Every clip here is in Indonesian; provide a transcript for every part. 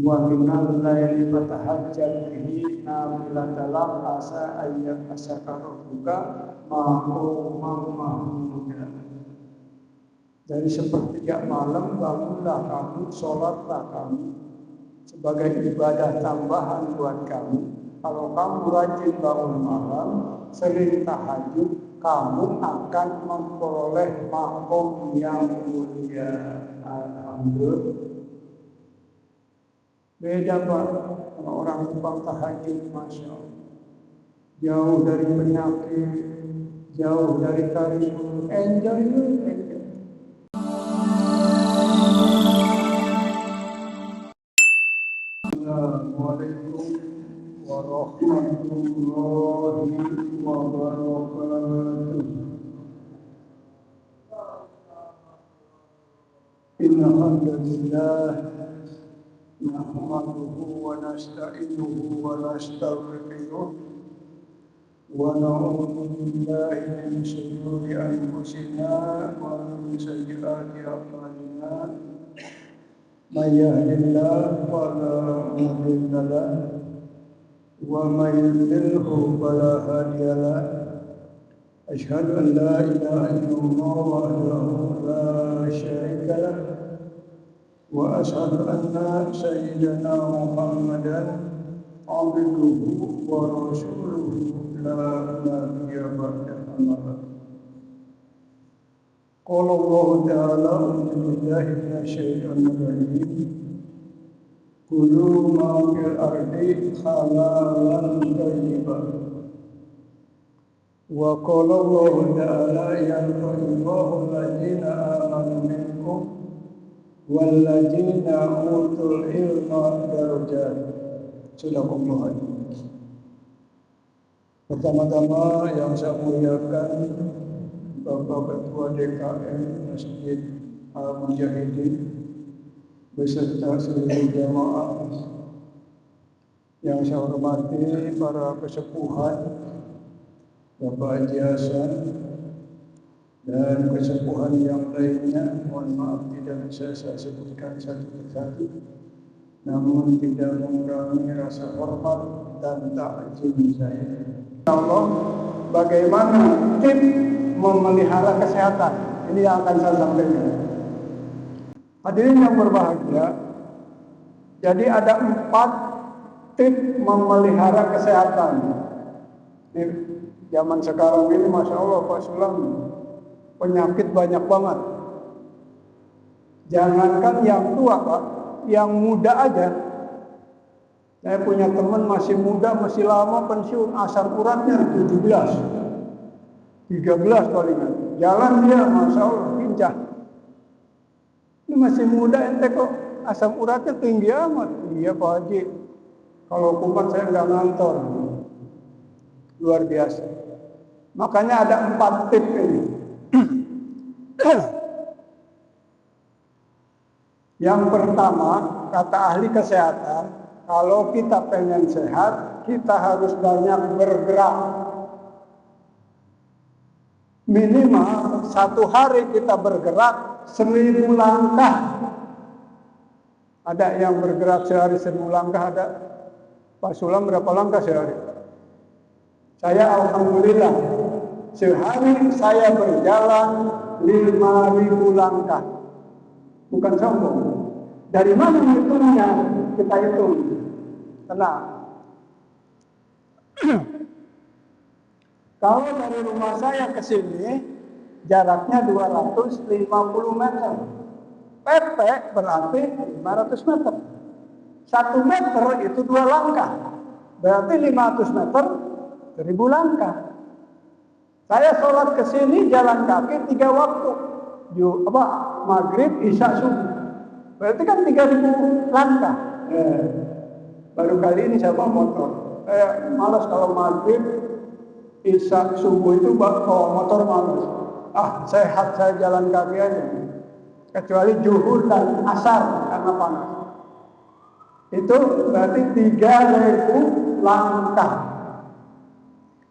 wa minal laili fatahajjat bihi nafilatan lak asa ayyat asyaka rabbuka maqaman mahmuda. Dari sepertiga malam bangunlah kamu, sholatlah kamu sebagai ibadah tambahan buat kamu. Kalau kamu rajin bangun malam, sering tahajud, kamu akan memperoleh maqam yang mulia. Alhamdulillah. Beda Pak, kalau orang tukang tahajud, Masya Allah. Jauh dari penyakit, jauh dari karibun, enjoy. Assalamualaikum warahmatullahi wabarakatuh. Inna hamdalillah nahmaduhu wa nasta'inuhu wa nastaghfiruh wa na'udzu billahi min shururi anfusina wa min sayyiati a'malina. May yahdihillahu fala mudilla lahu wa may yudlilhu fala hadiya lahu. Asyhadu an la ilaha illallah wahdahu la syarika lahu wa asyhadu anna sayyidana Muhammadan abduhu wa rasuluhu la nabiyya ba'dahu. Amma ba'd. Qala Allah ta'ala a'udzu billahi minasyaitonir rajim. Kulu ma fil ardi halalan thayyiban. Wa qala Allah ta'ala yarfa'illahu alladziina aamanu minkum walladziina utul ilma darajat. Sadaqallahu adzim. Pertama-tama yang saya muliakan Bapak Ketua DKM Masjid Al-Mujahidin beserta seluruh jamaah, yang saya hormati para kesepuhan, Bapak Haji Hasan dan kesepuhan yang lainnya. Mohon maaf tidak bisa saya sebutkan satu persatu, namun tidak mengurangi rasa hormat dan takzim saya. Allah, bagaimana tips memelihara kesehatan? Ini yang akan saya sampaikan. Hadirin yang berbahagia, jadi ada 4 tips memelihara kesehatan. Ini zaman sekarang ini, Masya Allah Pak Sulam, penyakit banyak banget. Jangankan yang tua Pak, yang muda aja. Saya punya teman masih muda, masih lama pensiun, asam uratnya 17, 13 palingan. Jalan dia, Masya Allah, pincah. Ini masih muda ente kok asam uratnya tinggi amat. Iya Pak Haji, kalau kumat saya nggak ngantor. Luar biasa. Makanya ada 4 tips ini. Yang pertama, kata ahli kesehatan, kalau kita pengen sehat, kita harus banyak bergerak. Minimal 1 hari kita bergerak 1000 langkah. Ada yang bergerak sehari 1000 langkah, ada. Pak Sulam berapa langkah sehari? Saya alhamdulillah, sehari saya berjalan 5000 langkah. Bukan sombong. Dari mana hitungnya? Kita hitung. Tenang. Kalau dari rumah saya ke sini, jaraknya 250 meter. PP berarti 500 meter. 1 meter itu 2 langkah. Berarti 500 meter 1000 langkah. Saya sholat ke sini jalan kaki 3 waktu. Maghrib, isya, subuh. Berarti kan 3000 langkah. Baru kali ini saya bawa motor. Malas kalau maghrib, isya, subuh itu bawa motor malas. Sehat saya jalan kaki aja. Kecuali zuhur dan asar karena panas. Itu berarti 3000 langkah.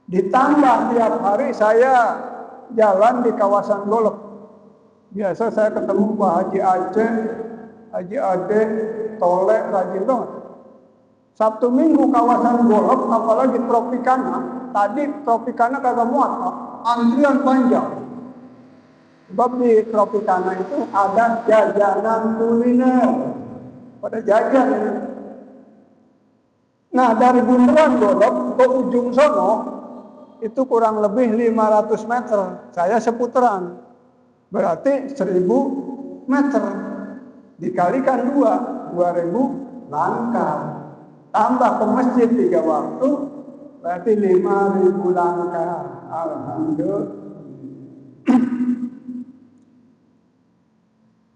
Ditambah tiap hari saya jalan di kawasan Golok. Biasa saya ketemu Pak Haji Aceh, Haji Ade, tolek, rajin banget. Sabtu Minggu kawasan Golok, apalagi Tropicana, tadi Tropicana kagak muat, Pak. Antrian panjang. Sebab di Tropicana itu ada jajanan kuliner. Pada jajan. Nah, dari bundaran Golok ke ujung sono, itu kurang lebih 500 meter. Saya seputaran. Berarti 1000 meter. Dikalikan 2000 langkah. Tambah ke masjid 3 waktu, berarti 5000 langkah. Alhamdulillah.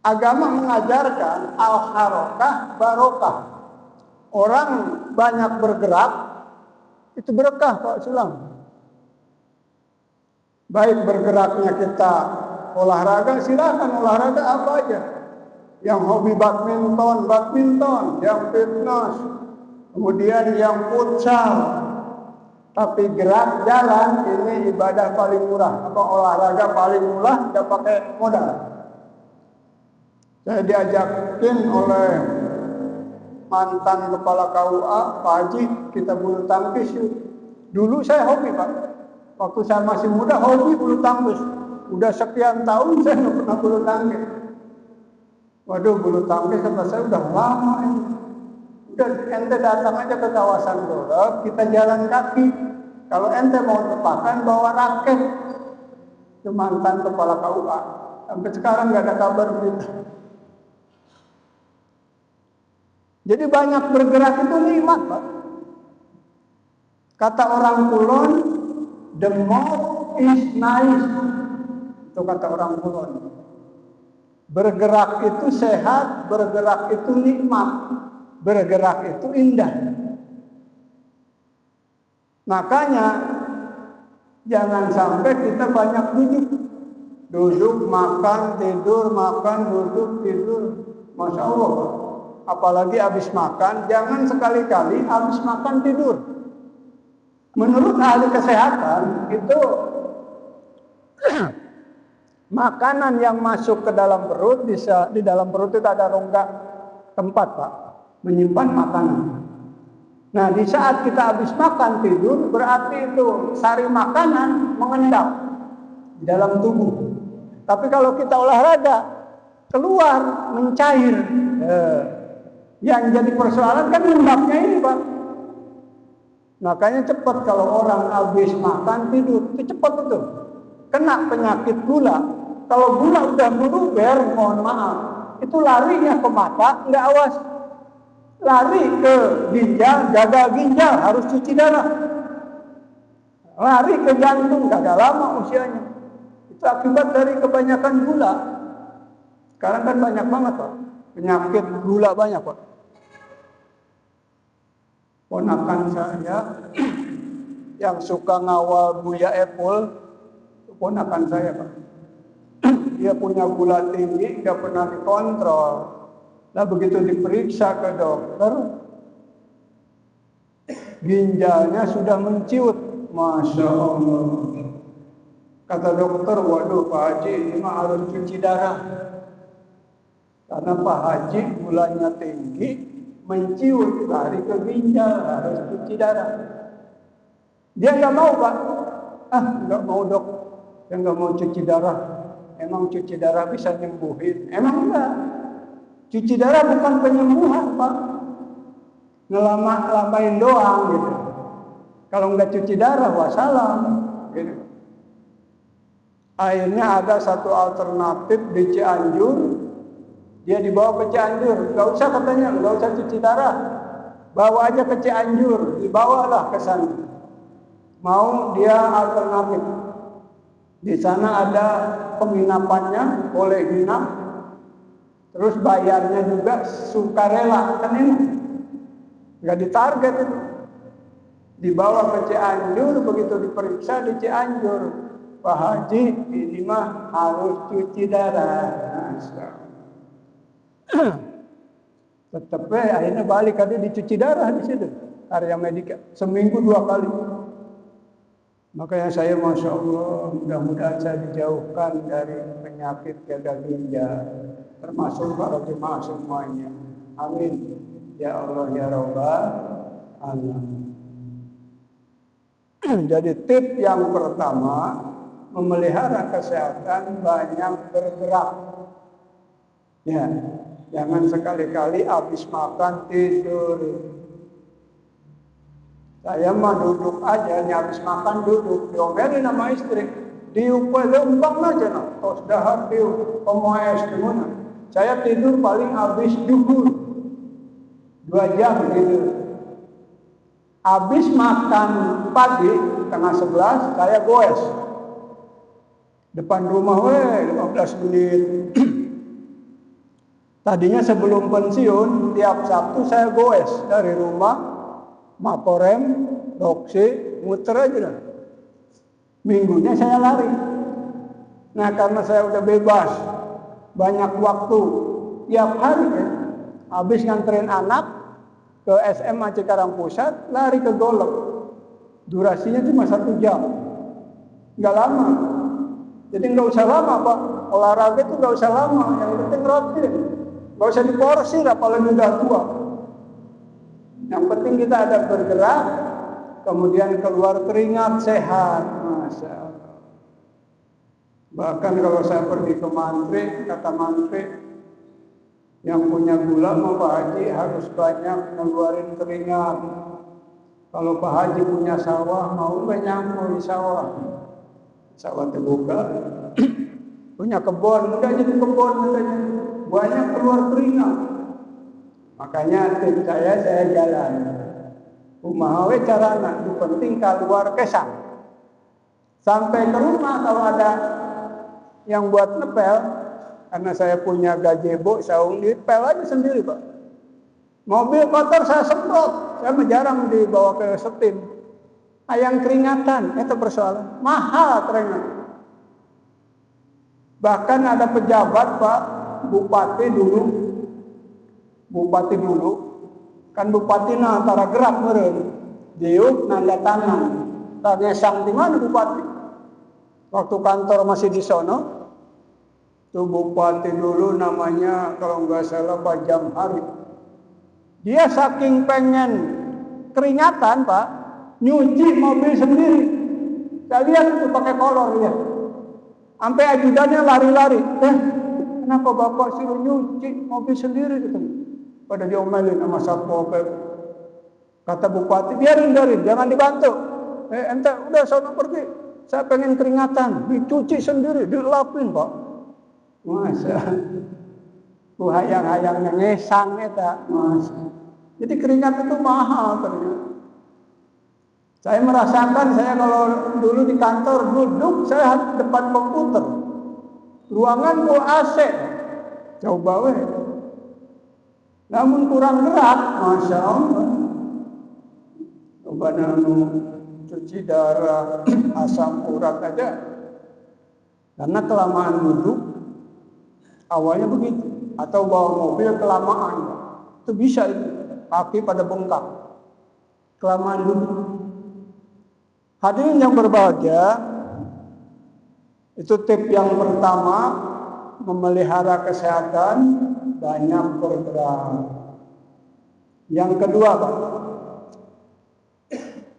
Agama mengajarkan al-harokah barokah. Orang banyak bergerak, itu berkah Pak Sulam. Baik bergeraknya kita olahraga, silakan olahraga apa aja. Yang hobi badminton, yang fitness, kemudian yang futsal. Tapi gerak jalan ini ibadah paling murah. Apa olahraga paling murah, tidak pakai modal. Saya diajakin oleh mantan kepala KUA, Pak Haji, kita bulu tangkis yuk. Dulu saya hobi Pak. Waktu saya masih muda hobi bulu tangkis. Udah sekian tahun saya nggak pernah bulu tangkis. Waduh, bulu tangkis kata saya udah lama ini. Udah ente datang aja ke kawasan Golok, kita jalan kaki. Kalau ente mau tepakan bawa raket. Itu mantan kepala KUA. Sampai sekarang nggak ada kabar berita. Jadi banyak bergerak itu nikmat Pak. Kata orang Kulon, the more is nice. Itu kata orang Kulon. Bergerak itu sehat, bergerak itu nikmat, bergerak itu indah. Makanya jangan sampai kita banyak duduk. Duduk, makan, tidur, makan, duduk, tidur. Masya Allah Pak. Apalagi habis makan, jangan sekali-kali habis makan tidur. Menurut ahli kesehatan, itu makanan yang masuk ke dalam perut, bisa di dalam perut itu ada rongga tempat Pak, menyimpan makanan. Nah, di saat kita habis makan tidur, berarti itu sari makanan mengendap di dalam tubuh. Tapi kalau kita olahraga, keluar, mencair. Yang jadi persoalan kan endapnya ini Pak. Makanya cepat kalau orang habis makan tidur, itu cepat itu. Kena penyakit gula. Kalau gula udah meluber, mohon maaf, itu larinya ke mata, nggak awas. Lari ke ginjal, gagal ginjal, harus cuci darah. Lari ke jantung, kagak lama usianya. Itu akibat dari kebanyakan gula. Sekarang kan banyak banget Pak. Penyakit gula banyak Pak. Ponakan saya yang suka ngawal Buya Apple, ponakan saya Pak. Dia punya gula tinggi, nggak pernah dikontrol. Nah begitu diperiksa ke dokter, ginjalnya sudah menciut. Masya Allah. Kata dokter, waduh Pak Haji ini mah harus cuci darah. Karena Pak Haji gulanya tinggi, menciut, lari ke ginjal, harus cuci darah. Dia nggak mau Pak. Nggak mau dok. Dia nggak mau cuci darah. Emang cuci darah bisa nyembuhin? Emang enggak. Cuci darah bukan penyembuhan Pak. Ngelamain doang gitu. Kalau nggak cuci darah, wassalam. Gitu. Akhirnya ada satu alternatif di Cianjur. Dia dibawa ke Cianjur, nggak usah katanya, nggak usah cuci darah, bawa aja ke Cianjur, dibawalah ke sana. Mau dia alternatif, di sana ada penginapannya, boleh nginap, terus bayarnya juga sukarela, kan enak, nggak ditarget itu. Dibawa ke Cianjur, begitu diperiksa di Cianjur, Pak Haji ini mah harus cuci darah. Tetep akhirnya balik tadi dicuci darah di situ area medika seminggu 2 kali. Makanya saya masya Allah mudah-mudahan saya dijauhkan dari penyakit gagal ginjal termasuk para jemaah semuanya. Amin. Ya Allah ya Rabbal alamin. Jadi tip yang pertama, memelihara kesehatan banyak bergerak. Ya, jangan sekali-kali habis makan tidur. Saya mah duduk aja, nih habis makan duduk, diomelin sama istri, diumpang aja nah, tos dahar diu, pemoes gimana? Saya tidur paling habis duhur, 2 jam tidur. Habis makan pagi, tengah 11, saya goes. Depan rumah 15 menit. Tadinya sebelum pensiun, tiap Sabtu saya goes dari rumah, Makorem, Roksi, muter aja dah. Minggunya saya lari. Nah karena saya udah bebas, banyak waktu, tiap hari ya, habis nganterin anak ke SMA Cikarang Pusat, lari ke Golek. Durasinya cuma 1 jam, nggak lama. Jadi nggak usah lama Pak, olahraga itu nggak usah lama, yang penting rutin. Nggak usah diporsir, apalagi udah tua. Yang penting kita ada bergerak, kemudian keluar keringat sehat. Masya Allah. Bahkan kalau saya pergi ke mantri, kata mantri, yang punya gula mau Pak Haji harus banyak ngeluarin keringat. Kalau Pak Haji punya sawah, mau nggak nyambung di sawah? Sawah terbuka. Punya kebun, udah jadi kebun katanya. Banyak keluar keringat. Makanya tim saya jalan. Umahawe carana, itu penting keluar kesang. Sampai ke rumah kalau ada yang buat nepel, karena saya punya gazebo, saya pel aja sendiri Pak. Mobil kotor saya semprot, saya jarang dibawa ke setim. Yang keringatan, itu persoalan. Mahal keringat. Bahkan ada pejabat Pak, bupati dulu, kan bupati antara gerak meren, diuk nanda tangan, tanya sang di mana bupati? Waktu kantor masih di sono, tuh bupati dulu namanya kalau nggak salah Pak Jamhari. Dia saking pengen keringatan Pak, nyuci mobil sendiri. Saya lihat itu pakai kolor ya. Sampai ajudannya lari-lari. Kenapa bapak suruh nyuci mobil sendiri gitu? Pada diomelin sama satpol pp. Kata bupati, biarin, jangan dibantu. Ente udah sono pergi. Saya pengen keringatan, dicuci sendiri, dilapin Pak. Masa, hayang-hayangnya ngesang eta, masa. Jadi keringat itu mahal ternyata. Saya merasakan, saya kalau dulu di kantor duduk, saya depan komputer. Ruangan full AC, coba weh. Namun kurang gerak, Masya Allah. Coba cuci darah, asam urat aja. Karena kelamaan duduk, awalnya begitu. Atau bawa mobil kelamaan, itu bisa itu. Kaki pada bengkak, kelamaan duduk. Hadirin yang berbahagia, itu tip yang pertama, memelihara kesehatan, banyak bergerak. Yang kedua, Pak,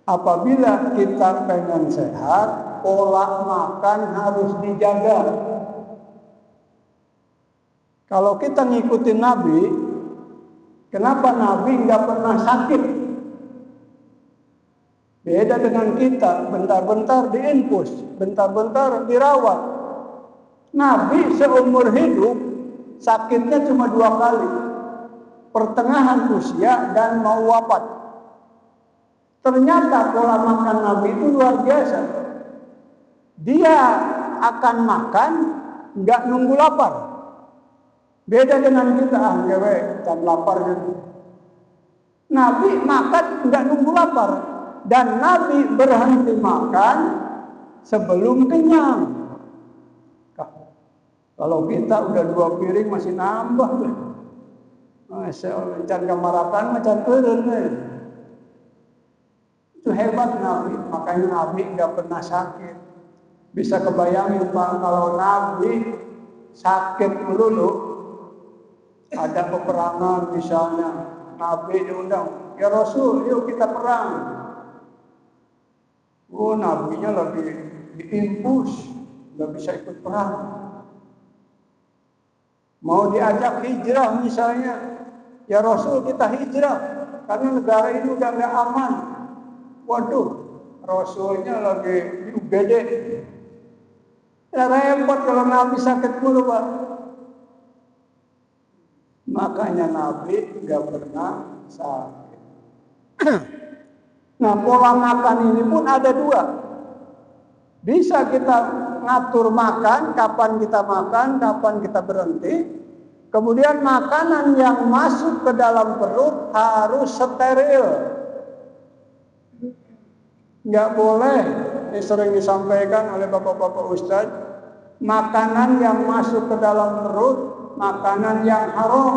apabila kita pengen sehat, pola makan harus dijaga. Kalau kita ngikutin Nabi, kenapa Nabi nggak pernah sakit? Beda dengan kita, bentar-bentar diinfus, bentar-bentar dirawat. Nabi seumur hidup sakitnya cuma 2 kali, pertengahan usia dan mau wafat. Ternyata pola makan Nabi itu luar biasa. Dia akan makan nggak nunggu lapar. Beda dengan kita, jam lapar gitu. Nabi makan nggak nunggu lapar. Dan Nabi berhenti makan sebelum kenyang. Kalau kita udah 2 piring masih nambah. Masya Allah, can kamarakan macan turun. Itu hebat Nabi, makanya Nabi nggak pernah sakit. Bisa kebayangin Pak, kalau Nabi sakit melulu, ada peperangan misalnya, Nabi diundang, ya Rasul, yuk kita perang. Oh, nabinya lagi diimpus, nggak bisa ikut perang. Mau diajak hijrah misalnya, ya Rasul kita hijrah, karena negara ini udah nggak aman. Waduh, Rasulnya lagi di UGD. Ya repot kalau Nabi sakit mulu, Pak. Makanya Nabi nggak pernah sakit. Nah, pola makan ini pun ada dua. Bisa kita ngatur makan, kapan kita berhenti. Kemudian makanan yang masuk ke dalam perut harus steril. Nggak boleh, ini sering disampaikan oleh bapak-bapak ustadz, makanan yang masuk ke dalam perut, makanan yang haram.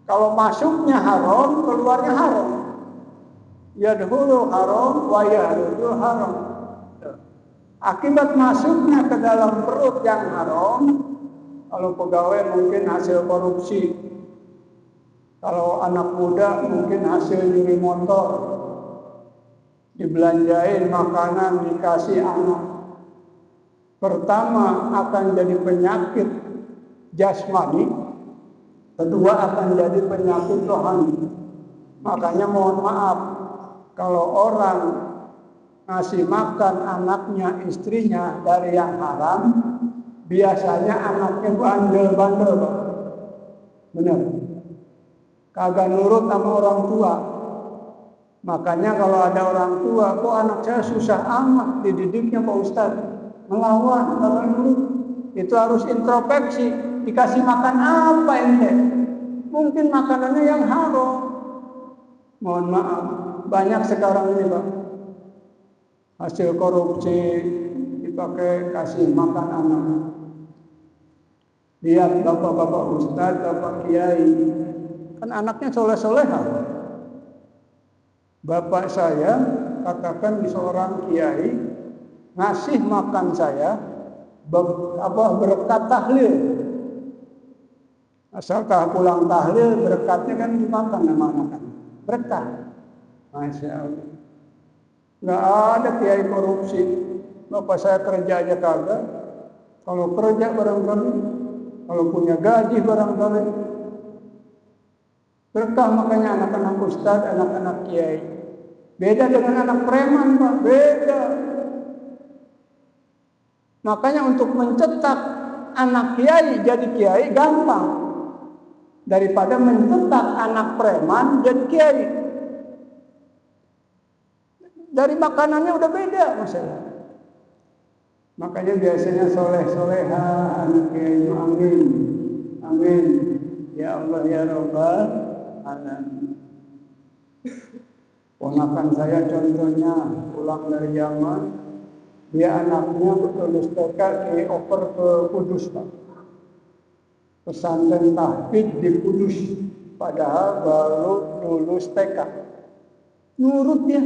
Kalau masuknya haram, keluarnya haram. Yadkhulu haram wa yakhruju haram. Akibat masuknya ke dalam perut yang haram, kalau pegawai mungkin hasil korupsi, kalau anak muda mungkin hasil nyuri motor, dibelanjain makanan dikasih anak. Pertama akan jadi penyakit jasmani, kedua akan jadi penyakit rohani. Makanya mohon maaf, kalau orang ngasih makan anaknya, istrinya dari yang haram, biasanya anaknya bandel-bandel, Pak. Benar. Kagak nurut sama orang tua. Makanya kalau ada orang tua, kok anak saya susah amat dididiknya Pak Ustadz, melawan, kagak nurut. Itu harus introspeksi. Dikasih makan apa ente? Mungkin makanannya yang haram. Mohon maaf, banyak sekarang ini, Pak. Hasil korupsi dipakai kasih makan anak. Lihat bapak-bapak ustadz, bapak kiai, kan anaknya soleh-soleha. Bapak saya katakan seorang kiai ngasih makan saya berkat tahlil. Asal pulang tahlil berkatnya kan dimakan sama anak. Berkat. Masya Allah. Nggak ada kiai korupsi. Bapak saya kerja aja kagak. Kalau kerja barangkali, kalau punya gaji barangkali. Berkah makanya anak-anak ustadz, anak-anak kiai. Beda dengan anak preman, Pak. Beda. Makanya untuk mencetak anak kiai jadi kiai gampang. Daripada mencetak anak preman jadi kiai. Dari makanannya udah beda masalah. Makanya biasanya soleh-soleha anak kiai, amin. Amin. Ya Allah ya Rabbal alamin. Ponakan saya contohnya pulang dari Yaman, dia anaknya lulus TK dioper ke Kudus, Pak. Pesantren tahfidz di Kudus, padahal baru lulus TK. Nurut dia.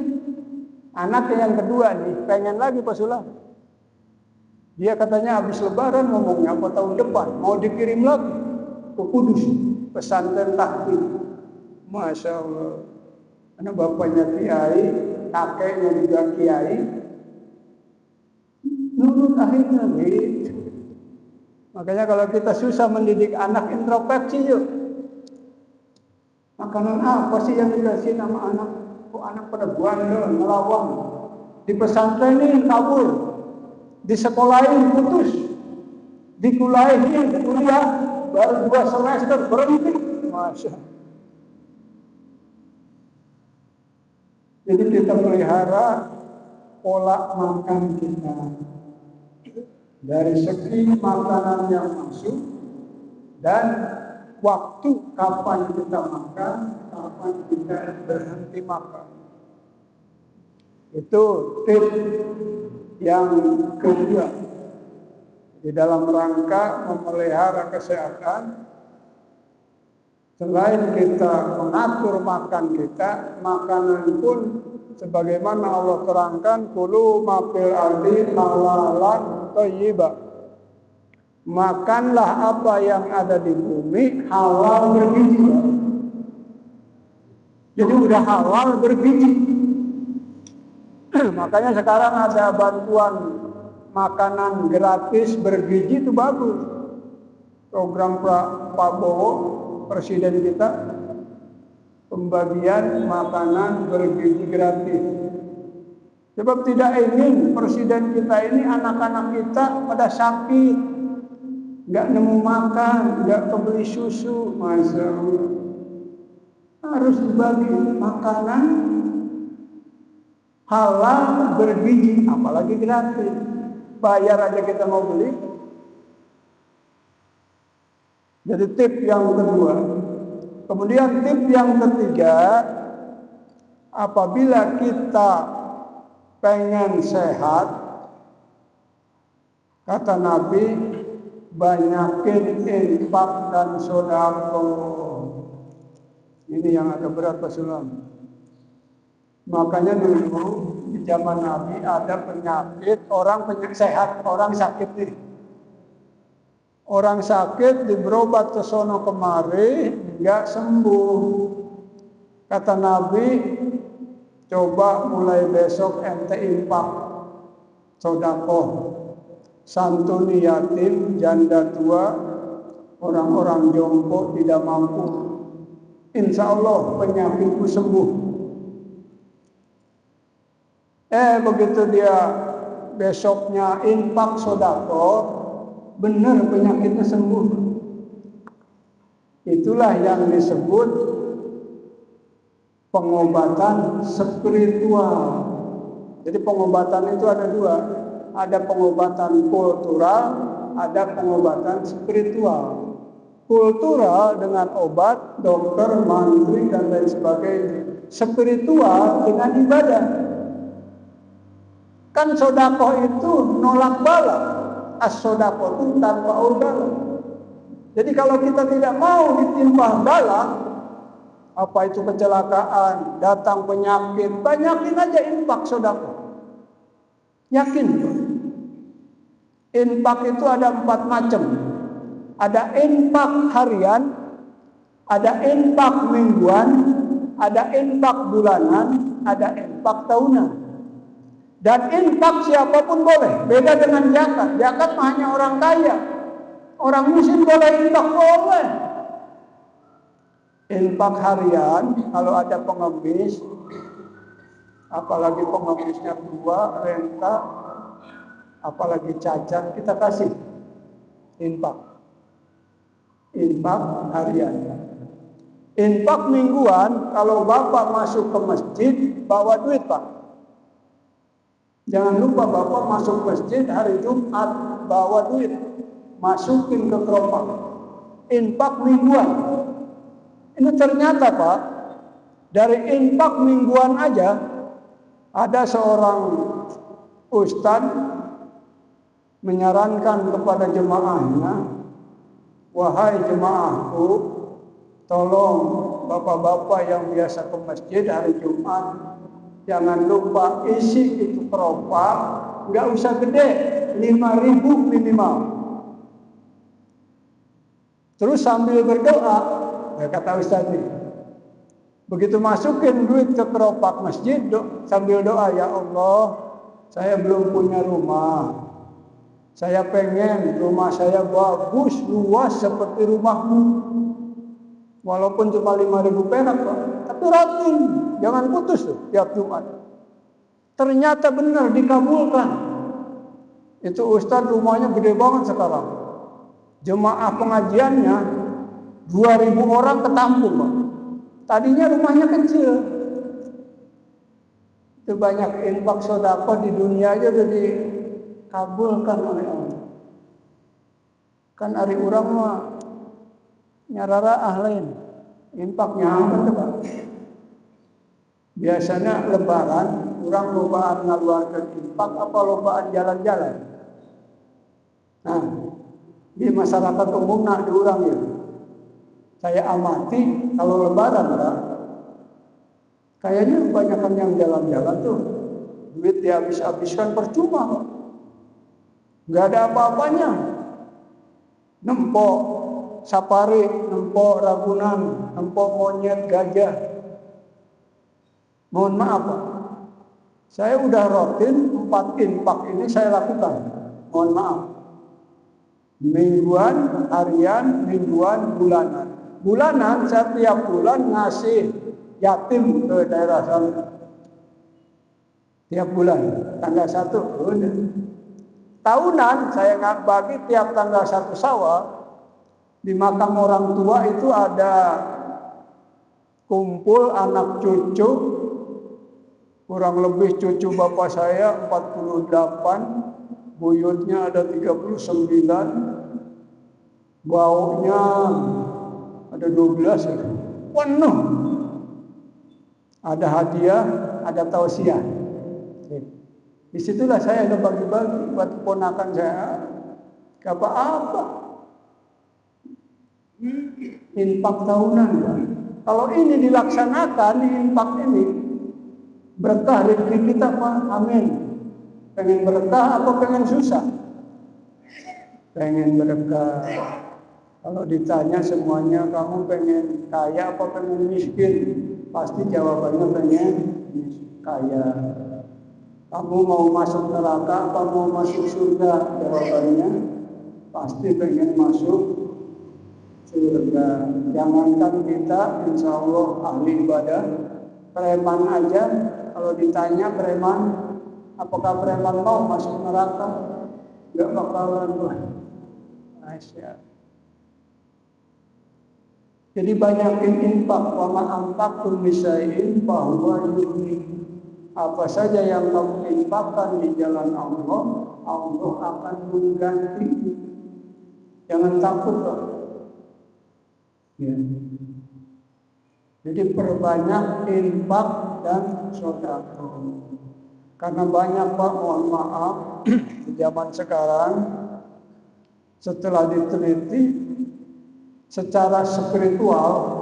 Anaknya yang kedua nih, pengen lagi Pak Sulam. Dia katanya habis lebaran ngomongnya apa tahun depan mau dikirim lagi ke Kudus, pesantren tahfidz. Masya Allah. Karena bapaknya kiai, kakeknya juga kiai. Nurut akhirnya gitu. Makanya kalau kita susah mendidik anak, introspeksi yuk. Makanan apa sih yang dikasih sama anak? Kok anak pada bandel, ngelawan. Di pesantren ini kabur. Di sekolahin putus. Dikuliahin kuliah baru 2 semester berhenti. Masya. Jadi kita pelihara pola makan kita. Dari segi makanan yang masuk dan waktu kapan kita makan, kapan kita berhenti makan. Itu tips yang kedua. Di dalam rangka memelihara kesehatan, selain kita mengatur makan kita, makanan pun sebagaimana Allah terangkan, kulu mafil ardi halalan thayyibah. Makanlah apa yang ada di bumi halal bergizi. Jadi udah halal berbiji. Makanya sekarang ada bantuan makanan gratis berbiji, itu bagus. Program Pak Prabowo, presiden kita, pembagian makanan berbiji gratis. Sebab tidak ingin presiden kita ini, anak-anak kita pada sakit, nggak nemu makan, nggak kebeli susu, Masya Allah. Harus dibagi makanan halal berbiji, apalagi gratis. Bayar aja kita mau beli. Jadi tip yang kedua. Kemudian tip yang ketiga, apabila kita pengen sehat, kata Nabi, banyakin infak dan sedekah. Ini yang agak berat Pak Sulam. Makanya dulu di zaman Nabi ada penyakit, orang sehat, orang sakit nih. Orang sakit diberobat ke sono kemari, nggak sembuh. Kata Nabi, coba mulai besok ente infak, sedekah, santuni yatim, janda tua, orang-orang jompo tidak mampu. Insya Allah penyakitku sembuh. Begitu dia besoknya infak sedekah, benar penyakitnya sembuh. Itulah yang disebut pengobatan spiritual. Jadi pengobatan itu ada dua. Ada pengobatan kultural, ada pengobatan spiritual. Kultural dengan obat, dokter, mantri, dan lain sebagainya. Spiritual dengan ibadah. Kan sedekah itu nolak bala. As-sedekah itu tanpa bala. Jadi kalau kita tidak mau ditimpa bala, apa itu kecelakaan, datang penyakit, banyakin aja infak sedekah. Yakin? Infak itu ada 4 macam. Ada infak harian, ada infak mingguan, ada infak bulanan, ada infak tahunan. Dan infak siapapun boleh, beda dengan zakat. Zakat hanya orang kaya. Orang miskin boleh infak, boleh. Infak harian, kalau ada pengemis, apalagi pengemisnya tua, renta, apalagi cacat, kita kasih infak. Infak harian. Infak mingguan, kalau bapak masuk ke masjid, bawa duit pak. Jangan lupa bapak masuk masjid hari Jumat, bawa duit, masukin ke keropak. Infak mingguan. Ini ternyata pak, dari infak mingguan aja, ada seorang ustadz menyarankan kepada jemaahnya, wahai jemaahku, tolong bapak-bapak yang biasa ke masjid hari Jumat, jangan lupa isi itu keropak, nggak usah gede, 5.000 minimal. Terus sambil berdoa, ya kata Ustaz nih, begitu masukin duit ke keropak masjid, sambil doa, ya Allah, saya belum punya rumah. Saya pengen rumah saya bagus, luas seperti rumahmu. Walaupun cuma 5.000 perak, Pak. Tapi rutin, jangan putus tuh tiap Jumat. Ternyata benar dikabulkan. Itu Ustadz rumahnya gede banget sekarang. Jemaah pengajiannya 2.000 orang ketampung, Pak. Tadinya rumahnya kecil. Itu banyak infak sedekah di dunia aja udah dikabulkan oleh Allah. Kan ari urang mah nyarara ahlain. Infaknya apa tuh, Pak? Biasanya lebaran, orang lobaan ngaluarkeun infak apa lobaan jalan-jalan. Nah, di masyarakat umum di urang ya. Saya amati kalau lebaran, Pak, kayaknya kebanyakan yang jalan-jalan tuh duit dihabis-habiskan percuma, Pak. Nggak ada apa-apanya. Nempok safari, nempok Ragunan, nempok monyet, gajah. Mohon maaf Pak, saya udah rutin 4 infak ini saya lakukan. Mohon maaf. Mingguan, harian, mingguan, bulanan. Bulanan saya tiap bulan ngasih yatim ke daerah sana. Tiap bulan, tanggal 1. Udah. Tahunan saya nggak bagi tiap tanggal 1 Syawal. Di makam orang tua itu ada kumpul anak cucu, kurang lebih cucu bapak saya 48, buyutnya ada 39, baunya ada 12 ya. Penuh. Ada hadiah, ada tausiah. Disitulah saya ada bagi-bagi buat keponakan saya. Gak apa-apa. Infak tahunan Pak. Kalau ini dilaksanakan, infak ini berkah rezeki kita Pak. Amin. Pengen berkah apa pengen susah? Pengen berkah. Kalau ditanya semuanya kamu pengen kaya apa pengen miskin? Pasti jawabannya pengen kaya. Kamu mau masuk neraka apa mau masuk surga? Jawabannya pasti pengen masuk surga. Jangankan kita, insya Allah ahli ibadah, preman aja kalau ditanya preman, apakah preman mau masuk neraka? Gak bakalan. Masya. Jadi banyakin infak, wa ma anfaqtum min syai'in fa huwa yukhlifu. Apa saja yang kamu infakkan di jalan Allah, Allah akan mengganti. Jangan takut Pak. Ya. Jadi perbanyak infak dan sedekah. Karena banyak Pak, mohon maaf, di zaman sekarang setelah diteliti secara spiritual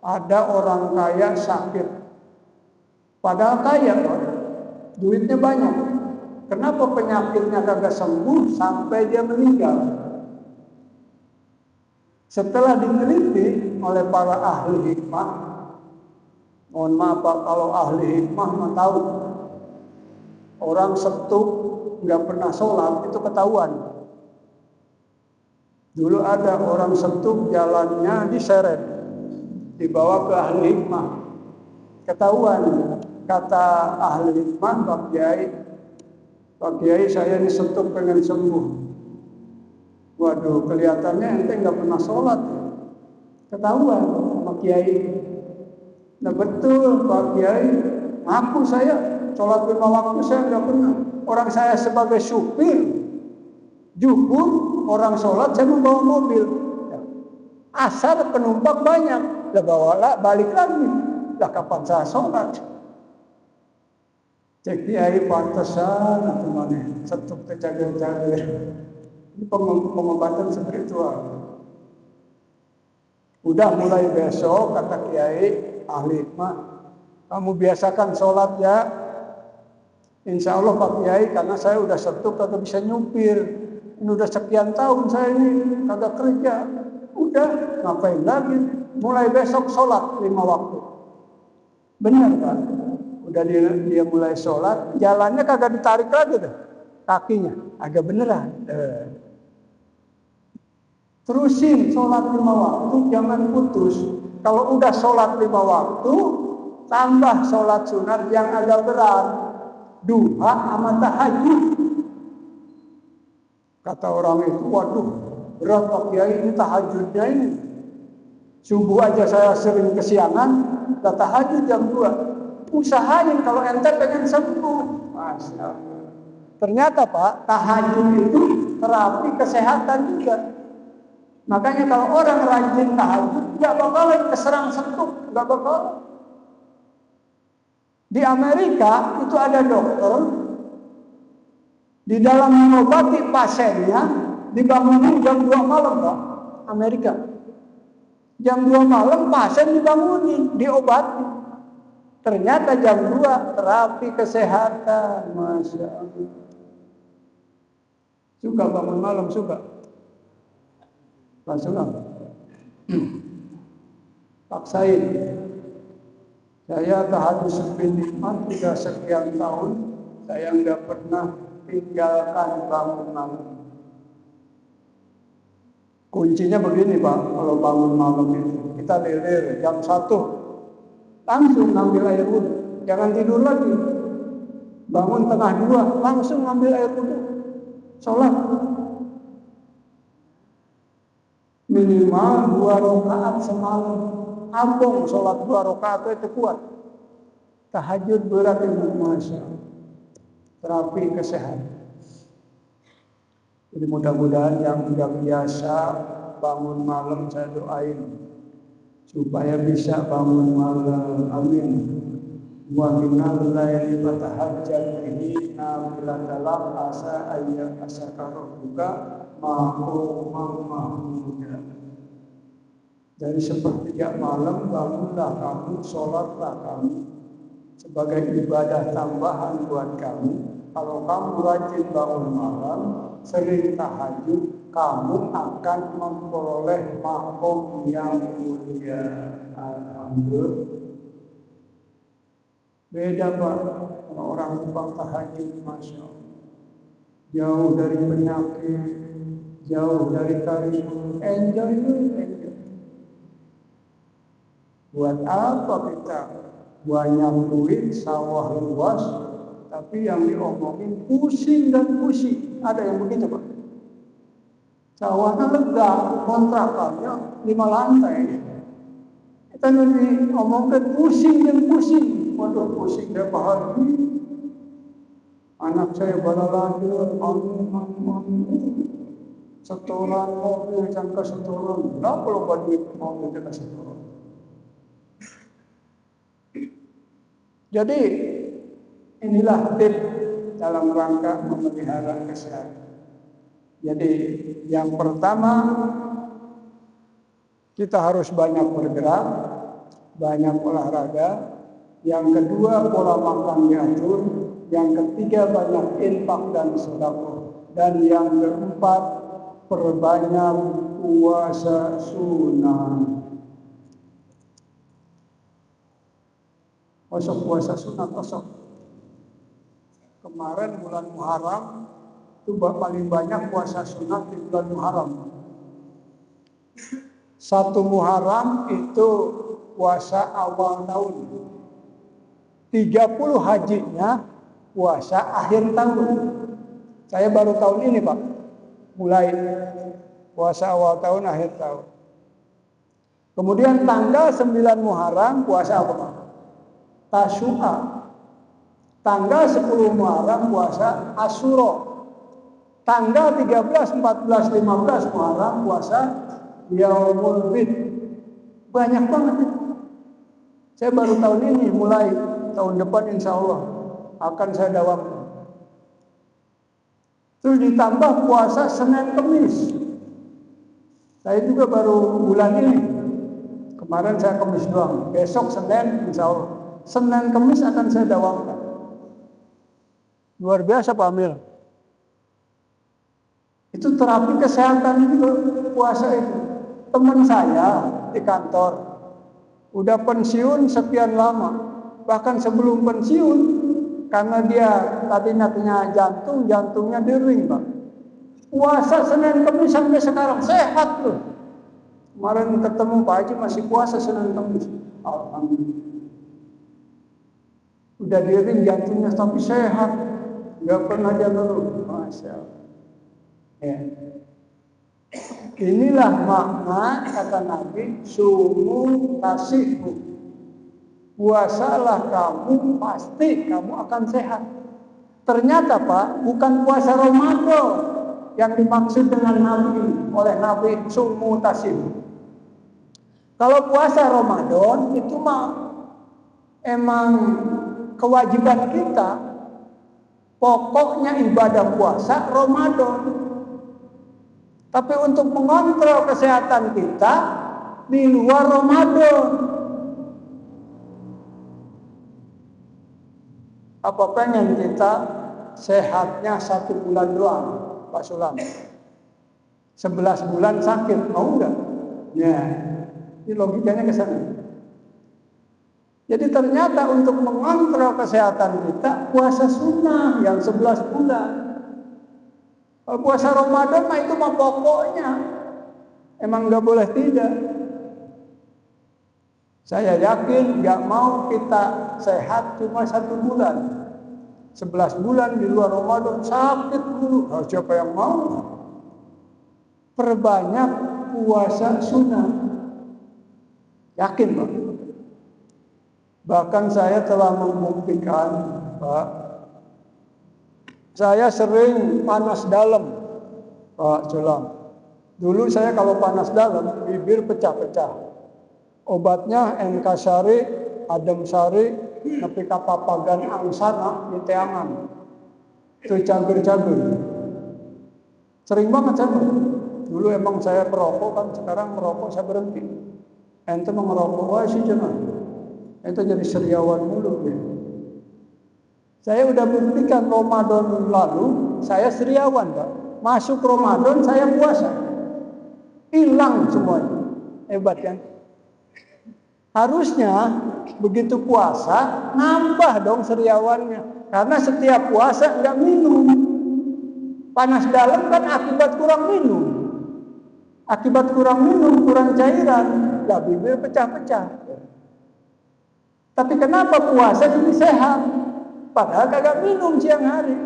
ada orang kaya sakit. Padahal kaya Pak, duitnya banyak. Kenapa penyakitnya kagak sembuh sampai dia meninggal? Setelah diteliti oleh para ahli hikmah, mohon maaf Pak, kalau ahli hikmah mah tahu, orang setuk nggak pernah sholat itu ketahuan. Dulu ada orang setuk jalannya diseret, dibawa ke ahli hikmah, ketahuan. Kata ahli hikmah, Pak Kiai saya ini setuk pengen sembuh. Waduh, kelihatannya ente nggak pernah sholat. Ketahuan Pak Kiai. Nah betul Pak Kiai, ngaku saya sholat 5 waktu saya nggak pernah. Orang saya sebagai supir, jubur, orang sholat saya membawa mobil. Asal penumpang banyak, lah bawa balik lagi. Lah kapan saya sholat? Cek Kiai pantesan atau mana setuk terjaga-jaga. Ini pengobatan spiritual. Udah mulai besok kata Kiai ahli hikmah, kamu biasakan sholat ya. Insya Allah Pak Kiai, karena saya udah setuk kagak bisa nyupir. Ini udah sekian tahun saya ini kagak kerja. Udah ngapain lagi? Mulai besok sholat 5 waktu. Benar Pak. Udah dia mulai sholat, jalannya kagak ditarik lagi tuh, kakinya agak beneran. Terusin sholat 5 waktu, jangan putus. Kalau udah sholat 5 waktu, tambah sholat sunat yang agak berat, duha sama tahajud. Kata orang itu, waduh berat Pak Kiai ini tahajudnya ini. Subuh aja saya sering kesiangan, udah tahajud jam 2. Usahain kalau ente pengen sembuh. Masya Allah. Ternyata Pak, tahajud itu terapi kesehatan juga. Makanya kalau orang rajin tahajud, gak bakalan keserang setuk, gak bakalan. Di Amerika itu ada dokter, di dalam mengobati pasiennya dibangunin jam 2 malam Pak. Amerika. Jam 2 malam pasien dibangunin, diobati. Ternyata jam 2 terapi kesehatan. Masya Allah. Suka bangun malam, suka. Langsung Paksain. Saya tahajud sepeningkat sudah sekian tahun, saya nggak pernah tinggalkan bangun malam. Kuncinya begini Pak, kalau bangun malam itu kita lilir jam 1 langsung ngambil air wudhu, jangan tidur lagi. Bangun tengah 2 langsung ngambil air wudhu, sholat. Minimal 2 rakaat semalam. Abang sholat 2 rakaat itu kuat. Tahajud berat itu Masya Allah. Terapi kesehatan. Jadi mudah-mudahan yang sudah biasa bangun malam saya doain supaya bisa bangun malam. Amin. Wa minal laili fatahajjat bihi nafilatan asa ayya asakara buka maqamam mahmuda. Dari sepertiga malam bangunlah kamu, sholatlah kamu sebagai ibadah tambahan buat kamu. Kalau kamu rajin bangun malam, sering tahajud, kamu akan memperoleh maqam yang mulia. Alhamdulillah. Beda Pak, kalau orang tukang tahajud, Masya Allah. Jauh dari penyakit, jauh dari karimun, enjoy. Buat apa kita banyak duit, sawah luas, tapi yang diomongin pusing dan pusing. Ada yang begitu Pak. Sawahnya lega, kontrakannya 5 lantai. Kita nanti omongin pusing dan pusing. Waduh pusing dia pahami. Anak saya balaladul, setoran mobil jangka setoran. Berapa lupa duit mobil jangka setoran. Jadi inilah tip dalam rangka memelihara kesehatan. Jadi yang pertama kita harus banyak bergerak, banyak olahraga. Yang kedua pola makan diatur. Yang ketiga banyak infak dan sedekah. Dan yang keempat perbanyak puasa sunnah. Puasa sunnah kosong. Kemarin bulan Muharram itu paling banyak puasa sunnah di bulan Muharram. 1 Muharram itu puasa awal tahun. 30 hajinya puasa akhir tahun. Saya baru tahun ini Pak, mulai puasa awal tahun akhir tahun. Kemudian tanggal 9 Muharram puasa apa Pak? Tasyu'a. Tanggal 10 Muharram puasa Asyura. Tanggal 13, 14, 15 Muharram puasa Yaumul Bid. Banyak banget. Saya baru tahun ini mulai, tahun depan insya Allah akan saya dawamkan. Terus ditambah puasa Senin Kemis. Saya juga baru bulan ini. Kemarin saya Kemis doang. Besok Senin insya Allah. Senin Kemis akan saya dawamkan. Luar biasa Pak Amil. Itu terapi kesehatan itu puasa itu. Teman saya di kantor udah pensiun sekian lama. Bahkan sebelum pensiun, karena dia tadinya punya jantung, jantungnya dering Pak. Puasa Senin Kemis sampai sekarang sehat loh. Kemarin ketemu Pak Haji masih puasa Senin Kemis. Alhamdulillah. Udah dering jantungnya tapi sehat. Gak pernah dia ngeluh. Masya Allah. Ya. Inilah makna kata Nabi, sumu tasihhu. Puasalah kamu, pasti kamu akan sehat. Ternyata Pak, bukan puasa Ramadan yang dimaksud dengan Nabi, oleh Nabi sumu tasihhu. Kalau puasa Ramadan itu mah emang kewajiban kita. Pokoknya ibadah puasa Ramadan. Tapi untuk mengontrol kesehatan kita di luar Ramadan. Apa pengen kita sehatnya 1 bulan doang, Pak Sulam? 11 bulan sakit, mau enggak? Ya, ini logikanya ke sana. Jadi ternyata untuk mengontrol kesehatan kita, puasa sunnah yang 11 bulan. Kalau puasa Ramadan mah itu mah pokoknya. Emang nggak boleh tidak. Saya yakin nggak mau kita sehat cuma 1 bulan. 11 bulan di luar Ramadan sakit dulu. Oh, siapa yang mau? Perbanyak puasa sunnah. Yakin Pak? Bahkan saya telah membuktikan, Pak, saya sering panas dalam, Pak Jolang. Dulu saya kalau panas dalam, bibir pecah-pecah. Obatnya NK Sari, Adem Sari, nepi kapapagan angsana di teangan. Itu cager-cager. Sering banget saya. Dulu emang saya perokok kan, sekarang merokok saya berhenti. Ente mau ngerokok, wah sih jangan. Itu jadi seriawan mulu ya. Saya udah buktikan Ramadan lalu saya seriawan Pak. Masuk Ramadan saya puasa. Hilang semuanya. Hebat kan? Harusnya begitu puasa nambah dong seriawannya. Karena setiap puasa nggak minum. Panas dalam kan akibat kurang minum. Akibat kurang minum, kurang cairan, lah bibir pecah-pecah. Tapi kenapa puasa jadi sehat? Padahal kagak minum siang hari.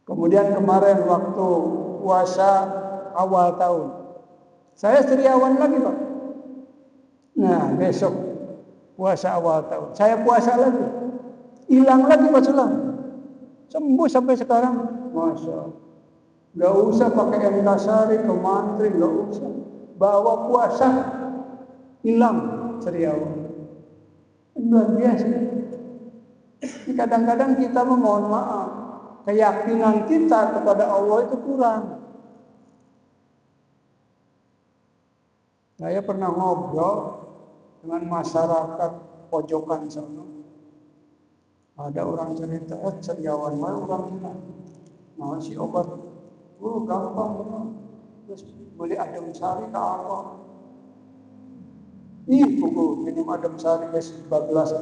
Kemudian kemarin waktu puasa awal tahun, saya seriawan lagi Pak. Nah besok puasa awal tahun, saya puasa lagi. Hilang lagi Pak Sulam. Sembuh sampai sekarang. Masya Allah. Gak usah pakai NK Sari ke mantri, gak usah. Bawa puasa, hilang seriawan. Luar biasa. Kadang-kadang kita memohon maaf, keyakinan kita kepada Allah itu kurang. Saya pernah ngobrol dengan masyarakat pojokan sana. Ada orang cerita, seriawan mana orang kita ngasih obat, gampang, terus beli Adem Sari ke apa? Buku minum Adem Sari 14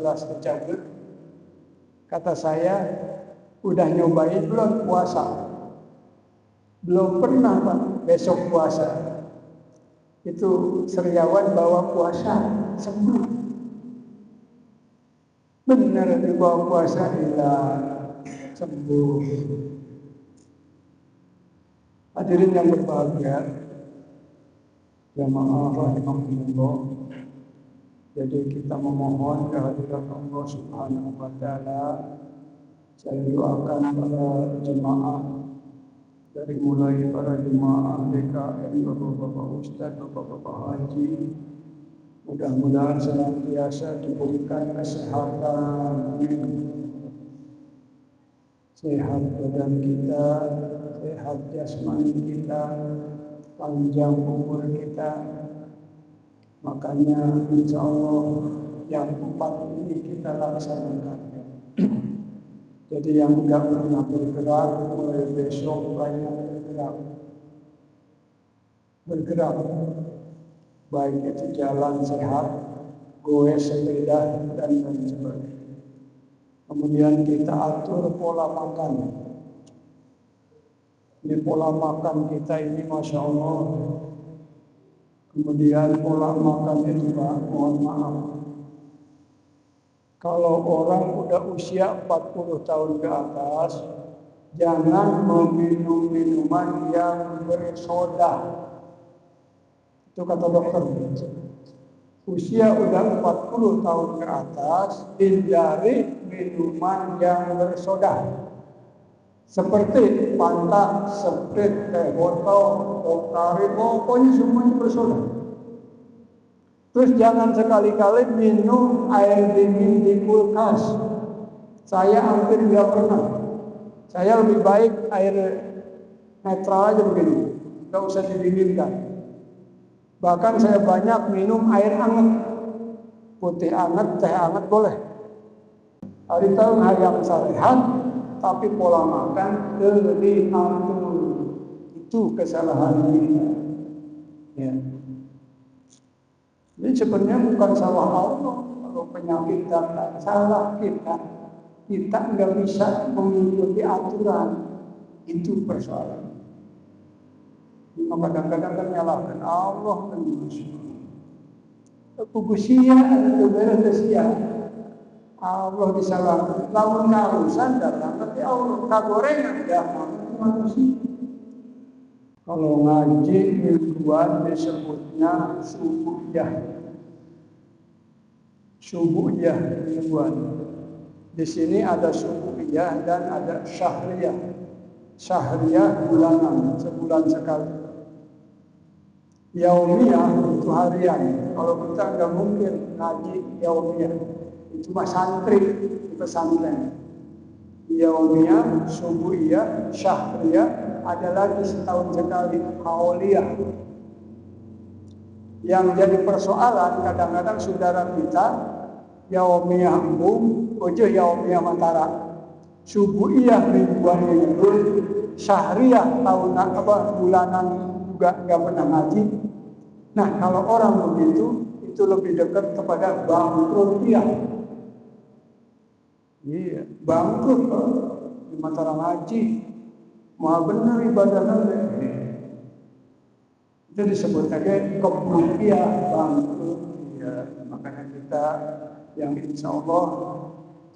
gelas kecager. Kata saya, udah nyobain belum puasa? Belum pernah Pak, besok puasa. Itu seriawan bawa puasa, sembuh. Benar dibawa puasa, hilang, sembuh. Hadirin yang berbahagia, jamaah rahimahullah. Jadi kita memohon kehadirat Allah Subhanahu wa taala. Saya doakan para jemaah dari mulai para jemaah DKM, Bapak-bapak Ustaz, Bapak-bapak Haji, mudah-mudahan senantiasa diberikan kesehatan, sehat badan kita, sehat jasmani kita, panjang umur kita. Makanya insya Allah yang 4 ini kita laksanakan. Jadi yang tidak pernah bergerak, mulai besok banyak bergerak. Baik itu jalan sehat, goes sepeda, dan lain sebagainya. Kemudian kita atur pola makan. Di pola makan kita ini Masya Allah. Kemudian pola makannya juga mohon maaf. Kalau orang udah usia 40 tahun ke atas, jangan meminum minuman yang bersoda. Itu kata dokter. Usia udah 40 tahun ke atas, hindari minuman yang bersoda. Seperti Fanta, Sprite, teh botol, Pocari, pokoknya semuanya bersoda. Terus jangan sekali-kali minum air dingin di kulkas. Saya hampir nggak pernah. Saya lebih baik air netral aja begini, nggak usah didinginkan. Bahkan saya banyak minum air hangat, putih hangat, teh hangat boleh. Hari tahun yang sehat, tapi pola makan diatur. Itu kesalahan kita. Ya. Ini sebenarnya bukan salah Allah. Kalau penyakit datang, salah kita. Kita nggak bisa mengikuti aturan, itu persoalan. Kadang-kadang kan nyalahkan Allah dan manusia. Kugusia atau beresia, Allah disalahkan. Lamun kausan datang, tapi Allah kagorengan dah manusia. Kalau ngaji mingguan disebutnya subuhiyah. Subuhiyah mingguan. Di sini ada subuhiyah dan ada syahriyah. Syahriyah bulanan, sebulan sekali. Yaumiyah itu harian. Kalau kita nggak mungkin ngaji yaumiyah, itu mah santri di pesantren. Yaumiyah, subuhiyah, syahriyah, ada lagi setahun sekali hauliyah. Yang jadi persoalan kadang-kadang saudara kita yaumiyah embung, ojo yaumiyah matara, subuhiyah mingguan minggu, syahriyah tahunan bulanan juga nggak pernah ngaji. Nah kalau orang begitu itu lebih dekat kepada bangkrutiyah. Iya, bangkrut di matara ngaji. Maha benar ibadahnya. Itu disebut aja kebrutiyah, bangkrut. Ya, makanya kita yang insya Allah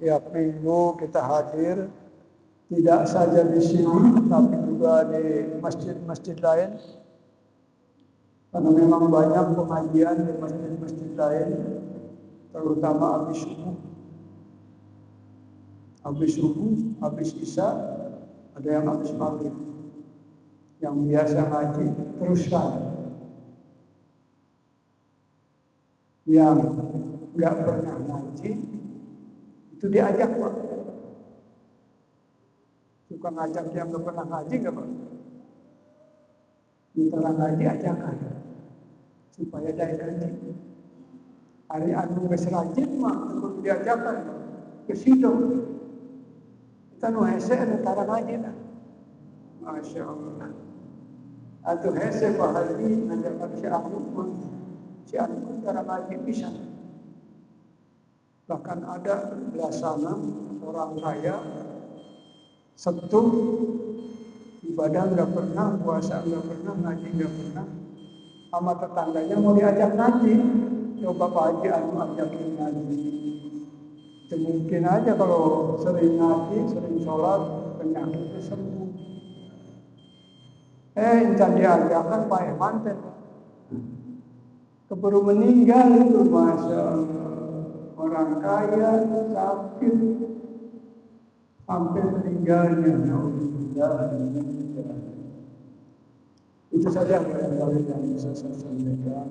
tiap minggu kita hadir, tidak saja di sini, tapi juga di masjid-masjid lain. Karena memang banyak pengajian di masjid-masjid lain, terutama habis subuh. Habis subuh, habis isya, ada yang habis maghrib. Yang biasa ngaji, teruskan. Yang nggak pernah ngaji, itu diajak Pak. Suka ngajak yang nggak pernah ngaji nggak Pak? Kita ngaji ajakan supaya dia ngaji. Hari anu geus rajin mah kudu diajakan ke situ. Kita nu hese antara ngaji nah. Masya Allah. Atuh hese bahari ngajakan si Ahmad pun si Ahmad antara ngaji pisan. Bahkan ada belasana orang kaya setuh ibadah nggak pernah, puasa nggak pernah, ngaji nggak pernah, sama tetangganya mau diajak ngaji, coba Pak Haji anu ajakin ngaji. Itu mungkin aja kalau sering ngaji, sering sholat, penyakitnya sembuh. Incan diajakan Pak Emanten, keburu meninggal itu Masya Allah. Orang kaya sakit sampai meninggalnya. Itu saja yang bisa saya sampaikan.